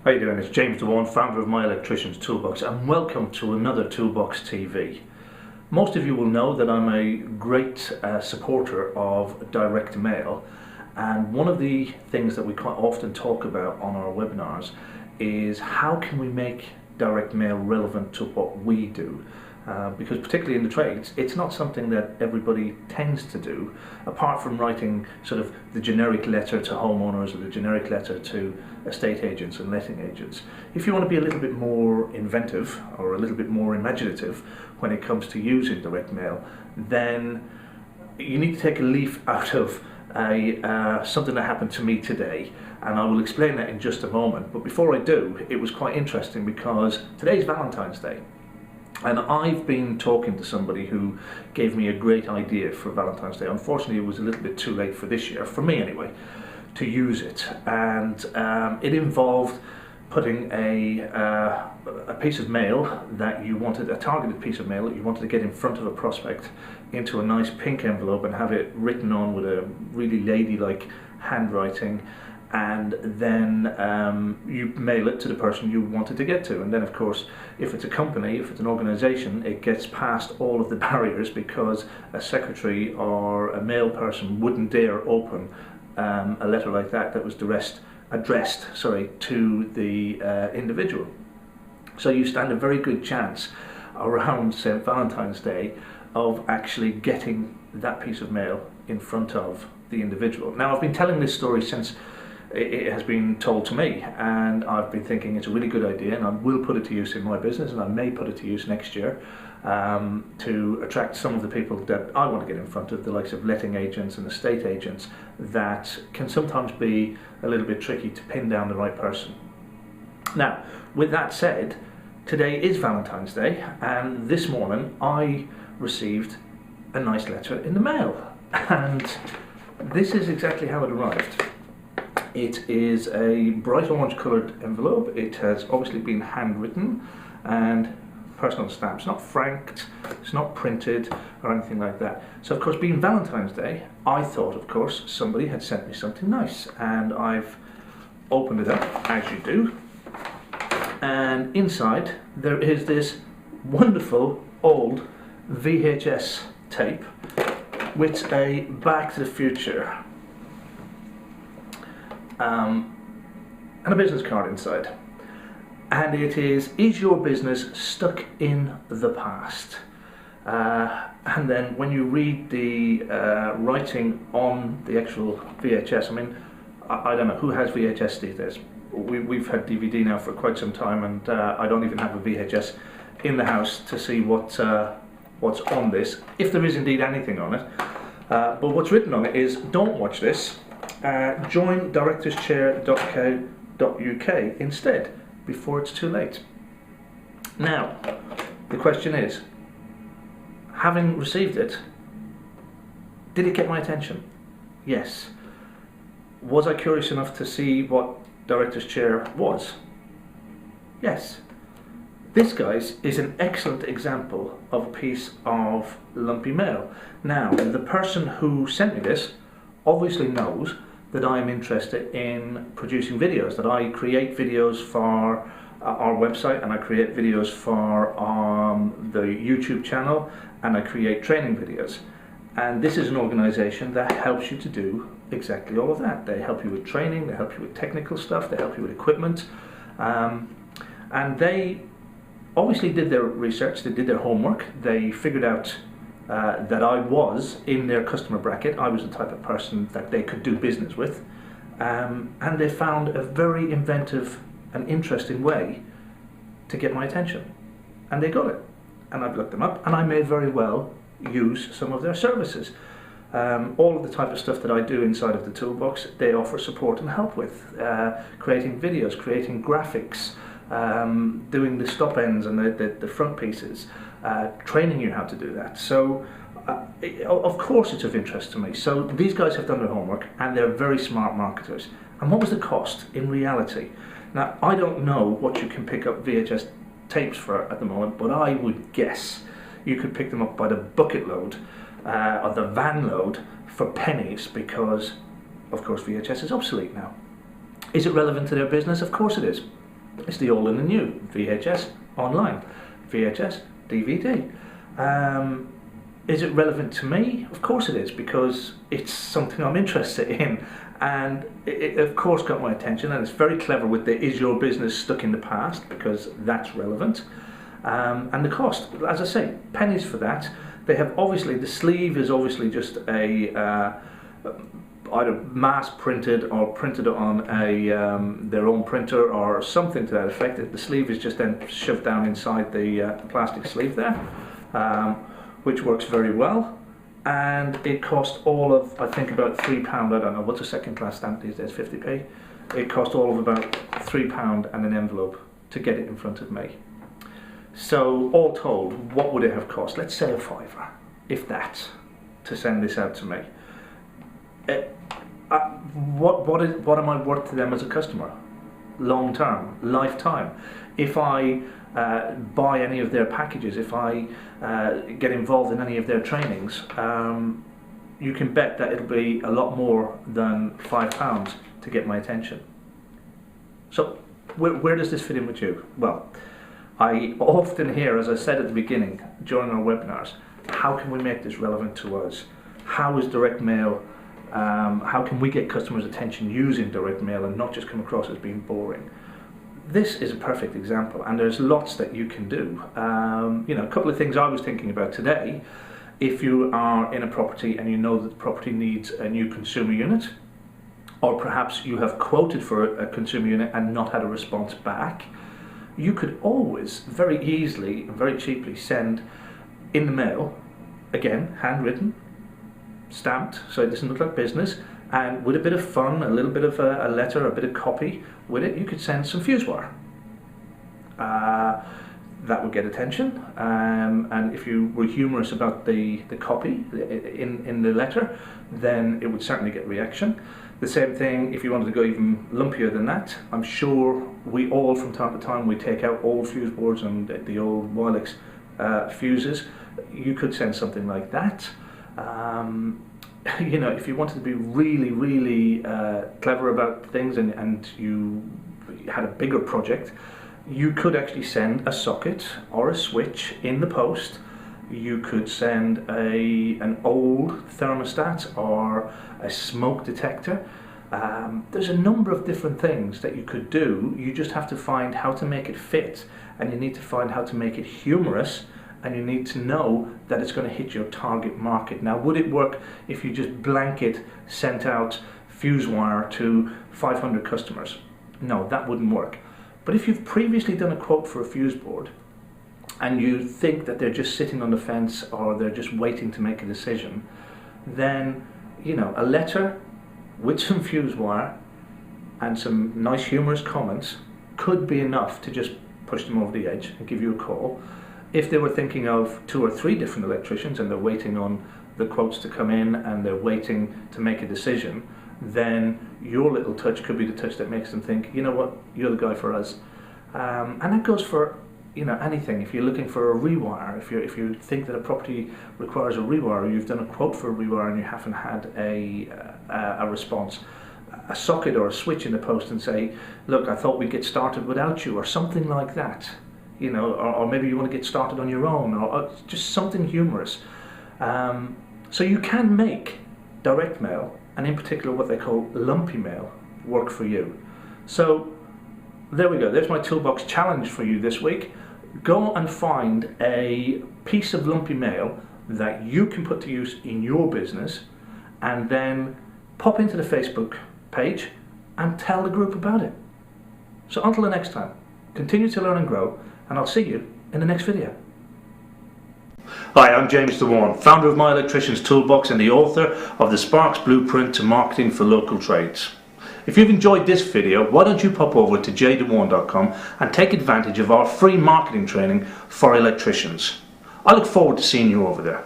How you doing? It's James Dewane, founder of My Electricians Toolbox, and welcome to another Toolbox TV. Most of you will know that I'm a great supporter of direct mail, and one of the things that we quite often talk about on our webinars is how can we make direct mail relevant to what we do. Because particularly in the trades, it's not something that everybody tends to do, apart from writing sort of the generic letter to homeowners or the generic letter to estate agents and letting agents. If you want to be a little bit more inventive or a little bit more imaginative when it comes to using direct mail, then you need to take a leaf out of something that happened to me today, and I will explain that in just a moment. But before I do, it was quite interesting because today's Valentine's Day. And I've been talking to somebody who gave me a great idea for Valentine's Day. Unfortunately, it was a little bit too late for this year, for me anyway, to use it. And it involved putting a piece of mail that you wanted, a targeted piece of mail that you wanted to get in front of a prospect, into a nice pink envelope and have it written on with a really ladylike handwriting. And then you mail it to the person you wanted to get to. And then of course, if it's a company, if it's an organisation, it gets past all of the barriers, because a secretary or a mail person wouldn't dare open a letter like that was addressed to the individual. So you stand a very good chance around St. Valentine's Day of actually getting that piece of mail in front of the individual. Now, I've been telling this story since it has been told to me, and I've been thinking it's a really good idea, and I will put it to use in my business, and I may put it to use next year to attract some of the people that I want to get in front of, the likes of letting agents and estate agents, that can sometimes be a little bit tricky to pin down the right person. Now, with that said, today is Valentine's Day, and this morning I received a nice letter in the mail, and this is exactly how it arrived. It is a bright orange coloured envelope. It has obviously been handwritten and personal stamp. It's not franked, it's not printed or anything like that. So of course, being Valentine's Day, I thought of course somebody had sent me something nice, and I've opened it up, as you do, and inside there is this wonderful old VHS tape with a Back to the Future and a business card inside, and it is your business stuck in the past? And then when you read the writing on the actual VHS, I mean, I don't know who has VHS these days. We've had DVD now for quite some time, and I don't even have a VHS in the house to see what's on this, if there is indeed anything on it. But what's written on it is, don't watch this. Join directorschair.co.uk instead, before it's too late. Now, the question is, having received it, did it get my attention? Yes. Was I curious enough to see what Director's Chair was? Yes. This, guys, is an excellent example of a piece of lumpy mail. Now, the person who sent me this obviously knows that I am interested in producing videos, that I create videos for our website, and I create videos for the YouTube channel, and I create training videos. And this is an organisation that helps you to do exactly all of that. They help you with training, they help you with technical stuff, they help you with equipment, and they obviously did their research, they did their homework, they figured out that I was in their customer bracket. I was the type of person that they could do business with, and they found a very inventive and interesting way to get my attention, and they got it, and I've looked them up, and I may very well use some of their services. All of the type of stuff that I do inside of the toolbox, they offer support and help with, creating videos, creating graphics, doing the stop ends and the front pieces, training you how to do that. So of course it's of interest to me. So these guys have done their homework, and they're very smart marketers. And what was the cost in reality? Now, I don't know what you can pick up VHS tapes for at the moment, but I would guess you could pick them up by the bucket load or the van load for pennies, because of course VHS is obsolete now. Is it relevant to their business? Of course it is. It's the old and the new, VHS online, VHS, DVD. Is it relevant to me? Of course it is, because it's something I'm interested in, and it of course got my attention, and it's very clever with the "is your business stuck in the past?" because that's relevant. And the cost, as I say, pennies for that. They have obviously, the sleeve is obviously just a either mass printed or printed on a their own printer or something to that effect. The sleeve is just then shoved down inside the plastic sleeve there, which works very well, and it cost all of, I think, about £3. I don't know what's a second class stamp these days, 50p. It cost all of about £3 and an envelope to get it in front of me. So all told, what would it have cost? Let's say a £5, if that, to send this out to me. What am I worth to them as a customer? Long term, lifetime. If I buy any of their packages, if I get involved in any of their trainings, you can bet that it'll be a lot more than £5 to get my attention. So where does this fit in with you? Well, I often hear, as I said at the beginning during our webinars, how can we make this relevant to us? How is direct mail, how can we get customers' attention using direct mail and not just come across as being boring? This is a perfect example, and there's lots that you can do. You know, a couple of things I was thinking about today. If you are in a property and you know that the property needs a new consumer unit, or perhaps you have quoted for a consumer unit and not had a response back, you could always very easily and very cheaply send in the mail, again, handwritten, stamped, so it doesn't look like business, and with a bit of fun, a little bit of a letter, a bit of copy with it, you could send some fuse wire. That would get attention, and if you were humorous about the copy in the letter, then it would certainly get reaction. The same thing if you wanted to go even lumpier than that. I'm sure we all, from time to time, we take out old fuse boards and the old Wilex fuses. You could send something like that. You know, if you wanted to be really clever about things and you had a bigger project, you could actually send a socket or a switch in the post. You could send an old thermostat or a smoke detector. There's a number of different things that you could do. You just have to find how to make it fit, and you need to find how to make it humorous, and you need to know that it's going to hit your target market. Now, would it work if you just blanket sent out fuse wire to 500 customers? No, that wouldn't work. But if you've previously done a quote for a fuse board and you think that they're just sitting on the fence or they're just waiting to make a decision, then, you know, a letter with some fuse wire and some nice humorous comments could be enough to just push them over the edge and give you a call. If they were thinking of 2 or 3 different electricians and they're waiting on the quotes to come in and they're waiting to make a decision, then your little touch could be the touch that makes them think, you know what, you're the guy for us. And that goes for, you know, anything. If you're looking for a rewire, if you think that a property requires a rewire, or you've done a quote for a rewire and you haven't had a response, a socket or a switch in the post and say, look, I thought we'd get started without you, or something like that. You know, or maybe you want to get started on your own, or just something humorous. So you can make direct mail, and in particular what they call lumpy mail, work for you. So there we go, there's my toolbox challenge for you this week. Go and find a piece of lumpy mail that you can put to use in your business, and then pop into the Facebook page and tell the group about it. So until the next time, continue to learn and grow, and I'll see you in the next video. Hi, I'm James Dewane, founder of My Electricians Toolbox and the author of the Sparks Blueprint to Marketing for Local Trades. If you've enjoyed this video, why don't you pop over to jdewane.com and take advantage of our free marketing training for electricians. I look forward to seeing you over there.